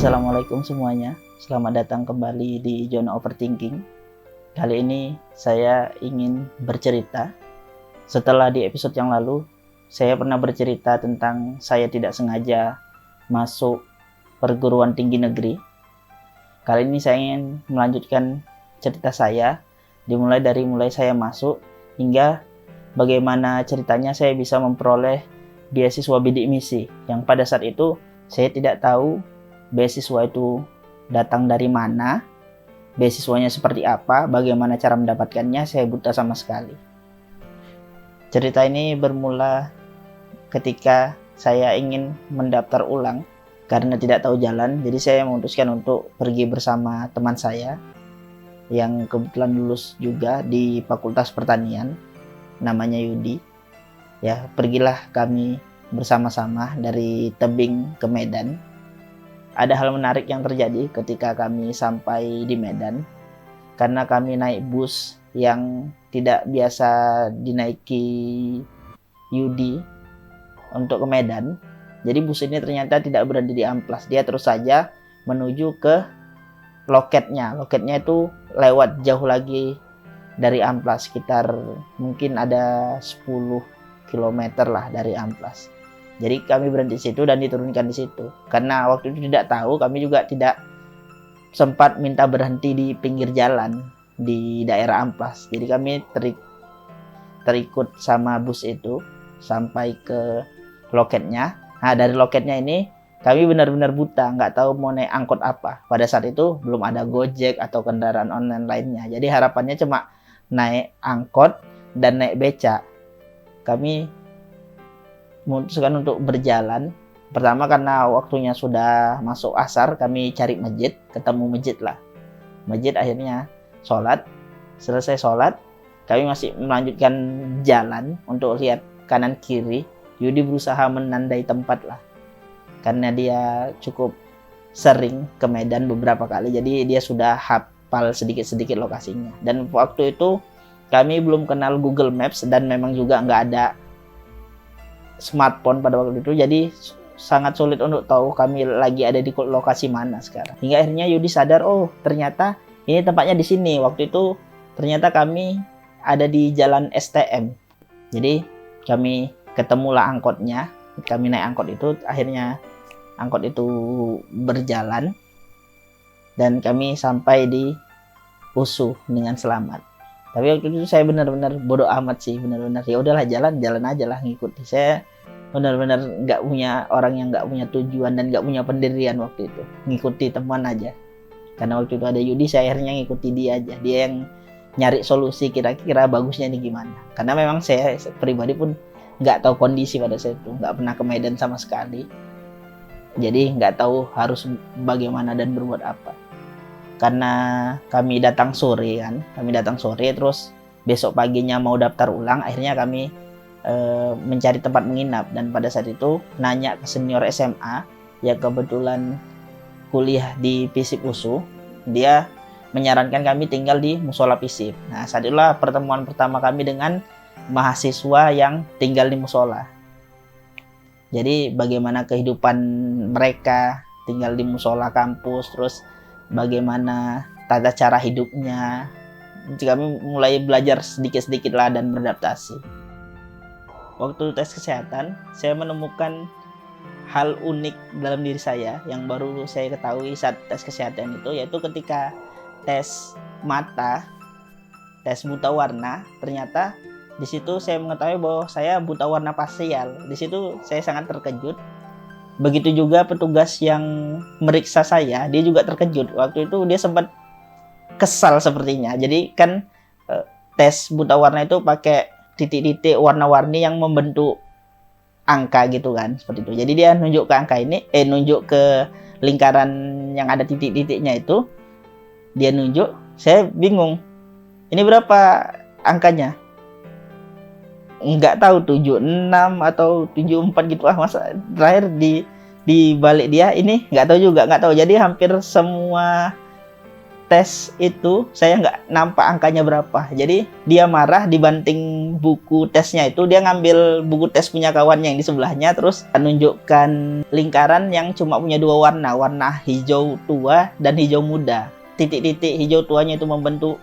Assalamualaikum semuanya, selamat datang kembali di Zona Overthinking. Kali ini saya ingin bercerita. Setelah di episode yang lalu, saya pernah bercerita tentang saya tidak sengaja masuk perguruan tinggi negeri. Kali ini saya ingin melanjutkan cerita saya, dimulai dari saya masuk hingga bagaimana ceritanya saya bisa memperoleh beasiswa bidik misi, yang pada saat itu saya tidak tahu beasiswa itu datang dari mana, beasiswanya seperti apa, bagaimana cara mendapatkannya, saya buta sama sekali. Cerita ini bermula ketika saya ingin mendaftar ulang karena tidak tahu jalan, jadi saya memutuskan untuk pergi bersama teman saya yang kebetulan lulus juga di Fakultas Pertanian, namanya Yudi. Ya, pergilah kami bersama-sama dari Tebing ke Medan. Ada hal menarik yang terjadi ketika kami sampai di Medan, karena kami naik bus yang tidak biasa dinaiki Yudi untuk ke Medan. Jadi bus ini ternyata tidak berhenti di Amplas, dia terus saja menuju ke loketnya. Loketnya itu lewat jauh lagi dari Amplas, sekitar mungkin ada 10 km lah dari Amplas. Jadi kami berhenti di situ dan diturunkan di situ. Karena waktu itu tidak tahu, kami juga tidak sempat minta berhenti di pinggir jalan di daerah Amplas. Jadi kami terikut sama bus itu sampai ke loketnya. Nah, dari loketnya ini kami benar-benar buta, nggak tahu mau naik angkot apa. Pada saat itu belum ada Gojek atau kendaraan online lainnya. Jadi harapannya cuma naik angkot dan naik beca. Kami memutuskan untuk berjalan. Pertama karena waktunya sudah masuk asar, kami cari masjid, ketemu masjid lah. Masjid, akhirnya sholat. Selesai sholat, kami masih melanjutkan jalan untuk lihat kanan kiri. Yudi berusaha menandai tempat lah, karena dia cukup sering ke Medan beberapa kali, jadi dia sudah hafal sedikit-sedikit lokasinya. Dan waktu itu kami belum kenal Google Maps dan memang juga nggak ada smartphone pada waktu itu, jadi sangat sulit untuk tahu kami lagi ada di lokasi mana sekarang. Hingga akhirnya Yudi sadar, oh ternyata ini tempatnya di sini. Waktu itu ternyata kami ada di jalan STM. Jadi kami ketemulah angkotnya, kami naik angkot itu, akhirnya angkot itu berjalan dan kami sampai di USU dengan selamat. Tapi waktu itu saya benar-benar bodoh amat sih, benar-benar ya udahlah, jalan aja lah, ngikuti. Saya benar-benar nggak punya, orang yang nggak punya tujuan dan nggak punya pendirian waktu itu, ngikuti teman aja. Karena waktu itu ada Yudi, saya akhirnya ngikuti dia aja, dia yang nyari solusi kira-kira bagusnya ini gimana. Karena memang saya pribadi pun nggak tahu kondisi pada saat itu, nggak pernah ke Medan sama sekali, jadi nggak tahu harus bagaimana dan berbuat apa. Karena kami datang sore terus besok paginya mau daftar ulang, akhirnya kami mencari tempat menginap. Dan pada saat itu nanya ke senior SMA yang kebetulan kuliah di FISIP USU, dia menyarankan kami tinggal di musola FISIP. Nah, saat itulah pertemuan pertama kami dengan mahasiswa yang tinggal di musola. Jadi bagaimana kehidupan mereka tinggal di musola kampus, terus bagaimana tata cara hidupnya. Kami mulai belajar sedikit-sedikit lah dan beradaptasi. Waktu tes kesehatan, saya menemukan hal unik dalam diri saya yang baru saya ketahui saat tes kesehatan itu, yaitu ketika tes mata, tes buta warna, ternyata di situ saya mengetahui bahwa saya buta warna parsial. Di situ saya sangat terkejut. Begitu juga petugas yang meriksa saya, dia juga terkejut. Waktu itu dia sempat kesal sepertinya. Jadi kan tes buta warna itu pakai titik-titik warna-warni yang membentuk angka gitu kan, seperti itu. Jadi dia nunjuk ke angka ini, nunjuk ke lingkaran yang ada titik-titiknya itu. Dia nunjuk, saya bingung. Ini berapa angkanya? Nggak tahu, 76 atau 74 gitu masa terakhir di balik dia ini nggak tahu juga, nggak tahu. Jadi hampir semua tes itu saya nggak nampak angkanya berapa. Jadi dia marah dibanting buku tesnya itu, dia ngambil buku tes punya kawannya yang di sebelahnya, terus menunjukkan lingkaran yang cuma punya 2 warna, warna hijau tua dan hijau muda. Titik-titik hijau tuanya itu membentuk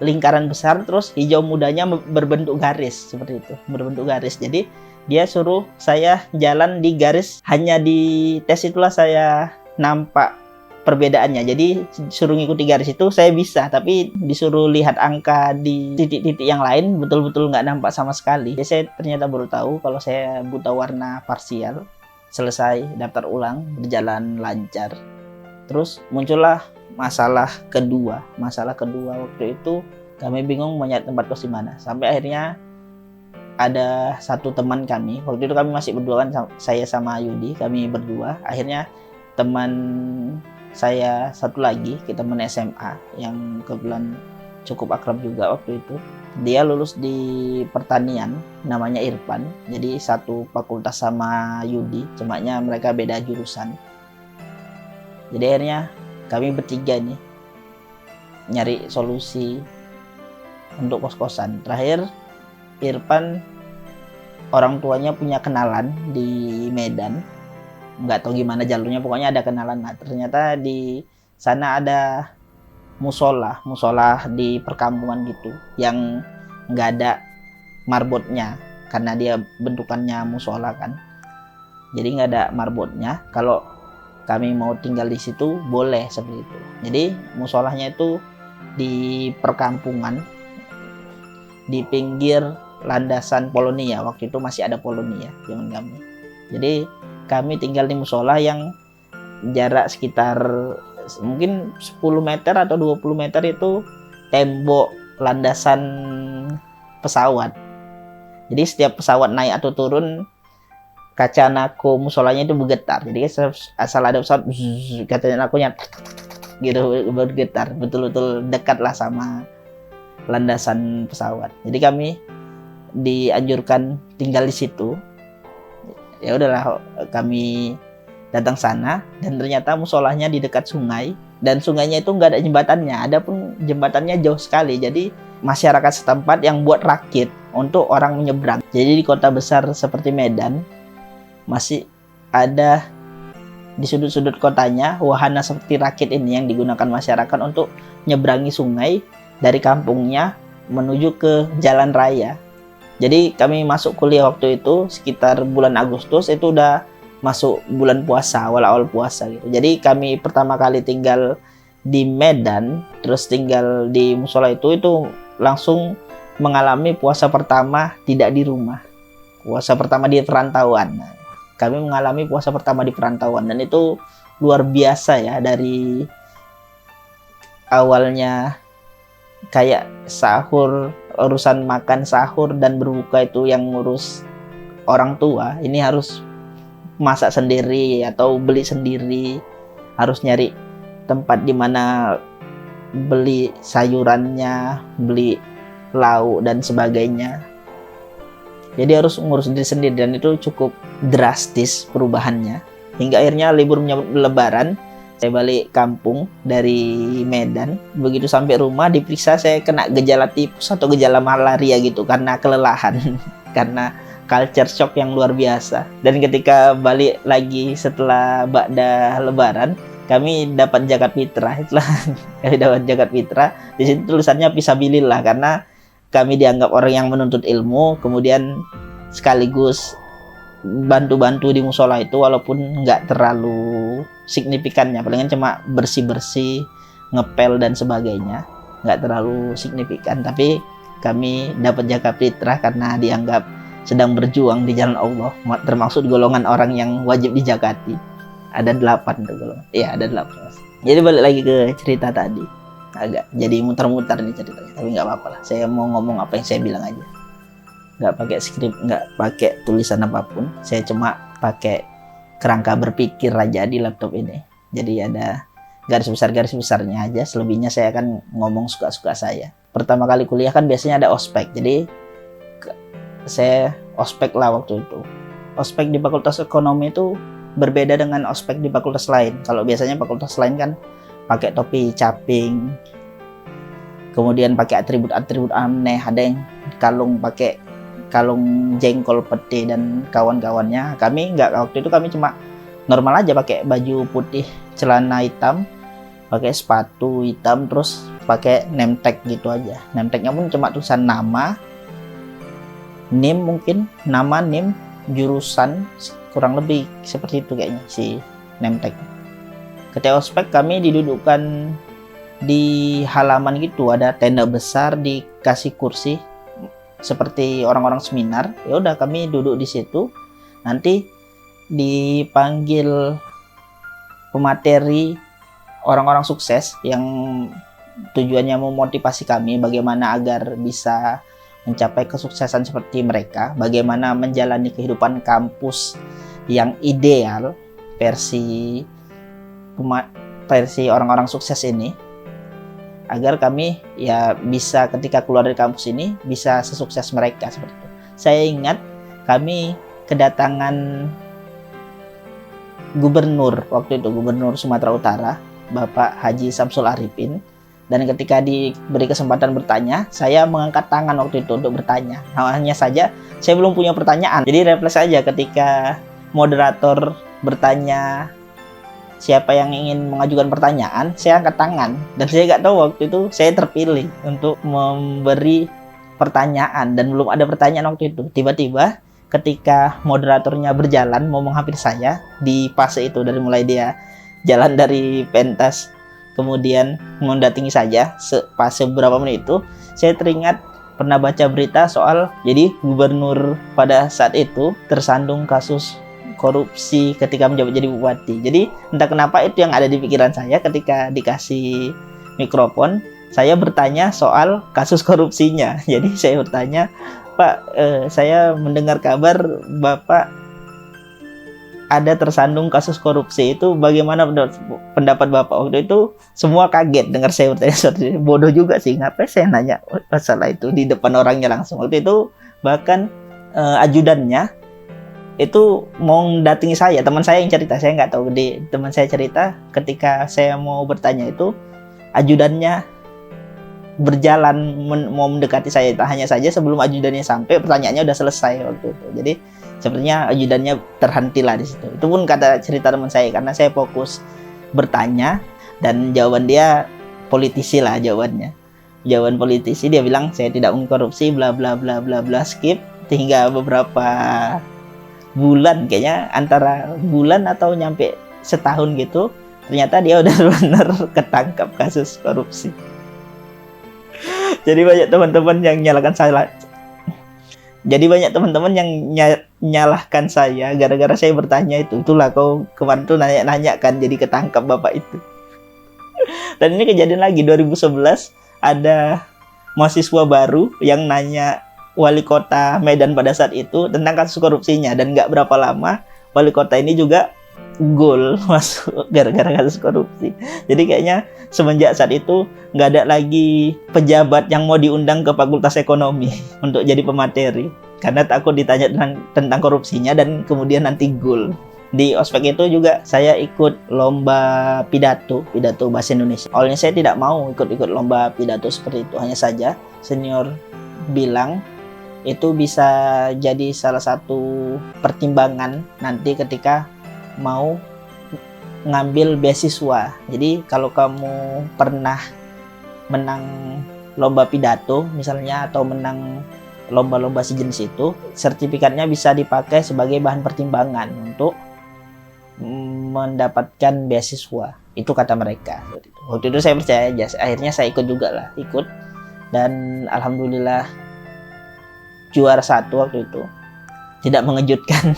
lingkaran besar, terus hijau mudanya berbentuk garis seperti itu, berbentuk garis. Jadi dia suruh saya jalan di garis, hanya di tes itulah saya nampak perbedaannya. Jadi suruh ngikuti garis itu saya bisa, tapi disuruh lihat angka di titik-titik yang lain betul-betul nggak nampak sama sekali. Jadi saya ternyata baru tahu kalau saya buta warna parsial. Selesai daftar ulang, berjalan lancar. Terus muncullah masalah kedua waktu itu kami bingung mau nyari tempat kos di mana. Sampai akhirnya ada satu teman kami, waktu itu kami masih berdua kan, saya sama Yudi, kami berdua. Akhirnya teman saya satu lagi, kita teman SMA yang kebetulan cukup akrab juga waktu itu, dia lulus di pertanian, namanya Irfan. Jadi satu fakultas sama Yudi, cumanya mereka beda jurusan. Jadi akhirnya kami bertiga nih nyari solusi untuk kos-kosan. Terakhir Irfan orang tuanya punya kenalan di Medan, nggak tahu gimana jalurnya, pokoknya ada kenalan. Nah, ternyata di sana ada musola di perkampungan gitu yang nggak ada marbotnya karena dia bentukannya musola kan, jadi nggak ada marbotnya. Kalau kami mau tinggal di situ boleh seperti itu. Jadi musolahnya itu di perkampungan di pinggir landasan Polonia. Waktu itu masih ada Polonia zaman kami. Jadi kami tinggal di musola yang jarak sekitar mungkin 10 meter atau 20 meter itu tembok landasan pesawat. Jadi setiap pesawat naik atau turun, kaca nako musolanya itu bergetar. Jadi asal ada pesawat, kaca nakonya gitu bergetar, betul-betul dekat lah sama landasan pesawat. Jadi kami dianjurkan tinggal di situ. Ya udahlah, kami datang sana dan ternyata musolahnya di dekat sungai, dan sungainya itu nggak ada jembatannya, adapun jembatannya jauh sekali. Jadi masyarakat setempat yang buat rakit untuk orang menyeberang. Jadi di kota besar seperti Medan masih ada di sudut-sudut kotanya wahana seperti rakit ini yang digunakan masyarakat untuk menyeberangi sungai dari kampungnya menuju ke jalan raya. Jadi kami masuk kuliah waktu itu sekitar bulan Agustus, itu udah masuk bulan puasa, awal-awal puasa gitu. Jadi kami pertama kali tinggal di Medan, terus tinggal di musola itu langsung mengalami puasa pertama tidak di rumah, puasa pertama di perantauan. Nah, kami mengalami puasa pertama di perantauan dan itu luar biasa ya. Dari awalnya kayak sahur, urusan makan sahur dan berbuka itu yang ngurus orang tua, ini harus masak sendiri atau beli sendiri, harus nyari tempat di mana beli sayurannya, beli lauk dan sebagainya. Jadi harus ngurus diri sendiri dan itu cukup drastis perubahannya. Hingga akhirnya libur menyambut lebaran, saya balik kampung dari Medan. Begitu sampai rumah diperiksa, saya kena gejala tipes atau gejala malaria gitu karena kelelahan, karena culture shock yang luar biasa. Dan ketika balik lagi setelah ba'da lebaran, kami dapat zakat fitrah. Itulah kami dapat zakat fitrah. Di situ tulisannya fisabilillah karena kami dianggap orang yang menuntut ilmu, kemudian sekaligus bantu-bantu di musola itu walaupun nggak terlalu signifikannya, palingan cuma bersih-bersih, ngepel dan sebagainya, nggak terlalu signifikan. Tapi kami dapat zakat fitrah karena dianggap sedang berjuang di jalan Allah, termasuk golongan orang yang wajib dijakati. Ada 8 tuh golongan. Iya, ada 8. Jadi balik lagi ke cerita tadi. Agak jadi muter-muter nih ceritanya, tapi nggak apa-apa lah. Saya mau ngomong apa yang saya bilang aja. Nggak pakai skrip, nggak pakai tulisan apapun. Saya cuma pakai kerangka berpikir aja di laptop ini. Jadi ada garis besarnya aja. Selebihnya saya akan ngomong suka-suka saya. Pertama kali kuliah kan biasanya ada ospek. Jadi saya ospek lah waktu itu. Ospek di Fakultas Ekonomi itu berbeda dengan ospek di fakultas lain. Kalau biasanya fakultas lain kan pakai topi caping, kemudian pakai atribut-atribut aneh, ada yang pakai kalung jengkol pete dan kawan-kawannya. Kami nggak, waktu itu kami cuma normal aja, pakai baju putih, celana hitam, pakai sepatu hitam, terus pakai name tag gitu aja. Name tagnya pun cuma tulisan nama, NIM mungkin, nama, NIM, jurusan, kurang lebih seperti itu kayaknya si name tag. Ketika ospek kami didudukkan di halaman gitu, ada tenda besar, dikasih kursi seperti orang-orang seminar. Ya udah kami duduk di situ. Nanti dipanggil pemateri orang-orang sukses yang tujuannya memotivasi kami bagaimana agar bisa mencapai kesuksesan seperti mereka, bagaimana menjalani kehidupan kampus yang ideal versi orang-orang sukses ini, agar kami ya bisa ketika keluar dari kampus ini bisa sesukses mereka seperti itu. Saya ingat kami kedatangan gubernur waktu itu, Gubernur Sumatera Utara, Bapak Haji Samsul Arifin. Dan ketika diberi kesempatan bertanya, saya mengangkat tangan waktu itu untuk bertanya. Hanya saja saya belum punya pertanyaan. Jadi refleks saja ketika moderator bertanya siapa yang ingin mengajukan pertanyaan, saya angkat tangan. Dan saya nggak tahu waktu itu saya terpilih untuk memberi pertanyaan. Dan belum ada pertanyaan waktu itu. Tiba-tiba ketika moderatornya berjalan mau menghampiri saya di fase itu, dari mulai dia jalan dari pentas kemudian mendatangi saja fase beberapa menit itu, saya teringat pernah baca berita soal jadi gubernur pada saat itu tersandung kasus korupsi ketika menjabat jadi bupati. Jadi entah kenapa itu yang ada di pikiran saya ketika dikasih mikrofon, saya bertanya soal kasus korupsinya. Jadi saya bertanya, Pak, saya mendengar kabar Bapak ada tersandung kasus korupsi, itu bagaimana pendapat Bapak? Waktu itu semua kaget dengar saya bertanya seperti itu. Bodoh juga sih, ngapain saya nanya masalah itu di depan orangnya langsung. Waktu itu bahkan ajudannya itu mau datangi saya, teman saya yang cerita, saya nggak tahu, teman saya cerita ketika saya mau bertanya itu ajudannya berjalan mau mendekati saya. Hanya saja sebelum ajudannya sampai, pertanyaannya udah selesai waktu itu. Jadi sepertinya ajudannya terhentilah di situ. Itu pun kata cerita teman saya, karena saya fokus bertanya dan jawaban dia politisi lah jawabannya. Jawaban politisi, dia bilang saya tidak mengkorupsi, bla bla bla bla bla, skip. Hingga beberapa bulan, kayaknya antara bulan atau nyampe setahun gitu, ternyata dia udah benar ketangkap kasus korupsi. Jadi banyak teman-teman yang nyalakan saya. Jadi banyak teman-teman yang nyalahkan saya gara-gara saya bertanya itu. Itulah kau kemarin tuh nanya-nanya kan, jadi ketangkap Bapak itu. Dan ini kejadian lagi 2011, ada mahasiswa baru yang nanya wali kota Medan pada saat itu tentang kasus korupsinya, dan nggak berapa lama wali kota ini juga gol masuk gara-gara kasus korupsi. Jadi kayaknya semenjak saat itu nggak ada lagi pejabat yang mau diundang ke Fakultas Ekonomi untuk jadi pemateri, karena takut ditanya tentang korupsinya dan kemudian nanti gol. Di ospek itu juga saya ikut lomba pidato bahasa Indonesia. Awalnya saya tidak mau ikut lomba pidato seperti itu, hanya saja senior bilang itu bisa jadi salah satu pertimbangan nanti ketika mau ngambil beasiswa. Jadi kalau kamu pernah menang lomba pidato misalnya, atau menang lomba-lomba sejenis itu, sertifikatnya bisa dipakai sebagai bahan pertimbangan untuk mendapatkan beasiswa. Itu kata mereka. Waktu itu saya percaya aja, akhirnya saya ikut juga lah, dan alhamdulillah juara 1 waktu itu. Tidak mengejutkan.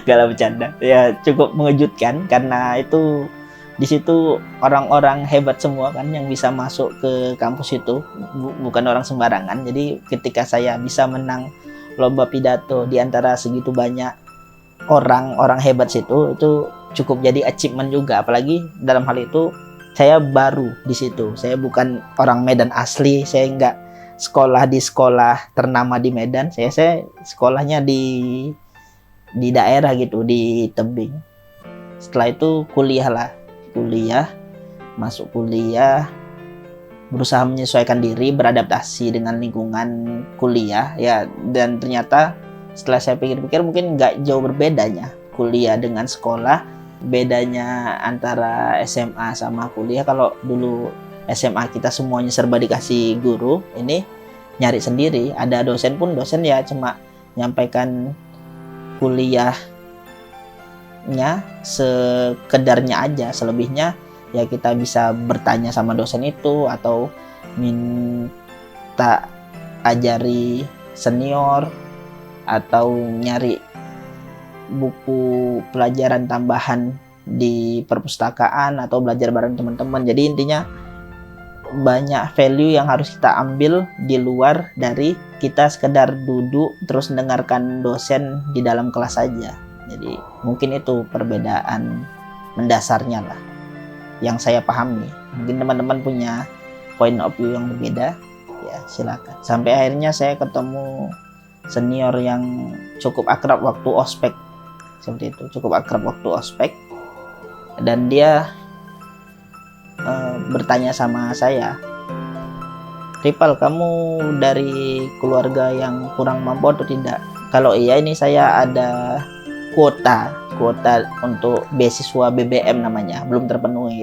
Gak lah, bercanda. Ya cukup mengejutkan karena itu di situ orang-orang hebat semua kan yang bisa masuk ke kampus itu, bukan orang sembarangan. Jadi ketika saya bisa menang lomba pidato di antara segitu banyak orang hebat situ, itu cukup jadi achievement juga. Apalagi dalam hal itu saya baru di situ. Saya bukan orang Medan asli, saya nggak sekolah di sekolah ternama di Medan. Saya sekolahnya di daerah gitu, di tebing. Setelah itu kuliah lah. kuliah, masuk kuliah, berusaha menyesuaikan diri, beradaptasi dengan lingkungan kuliah ya, dan ternyata setelah saya pikir-pikir mungkin nggak jauh berbedanya kuliah dengan sekolah. Bedanya antara SMA sama kuliah, kalau dulu SMA kita semuanya serba dikasih guru, ini nyari sendiri. Ada dosen pun dosen ya cuma nyampaikan kuliahnya sekedarnya aja, selebihnya ya kita bisa bertanya sama dosen itu atau minta ajari senior atau nyari buku pelajaran tambahan di perpustakaan atau belajar bareng teman-teman. Jadi intinya banyak value yang harus kita ambil di luar dari kita sekedar duduk terus mendengarkan dosen di dalam kelas saja. Jadi mungkin itu perbedaan mendasarnya lah yang saya pahami. Mungkin teman-teman punya point of view yang berbeda, ya silakan. Sampai akhirnya saya ketemu senior yang cukup akrab waktu ospek, seperti itu, cukup akrab waktu ospek, dan dia bertanya sama saya, "Ripal, kamu dari keluarga yang kurang mampu atau tidak?" Kalau iya, ini saya ada kuota untuk beasiswa BBM namanya, belum terpenuhi.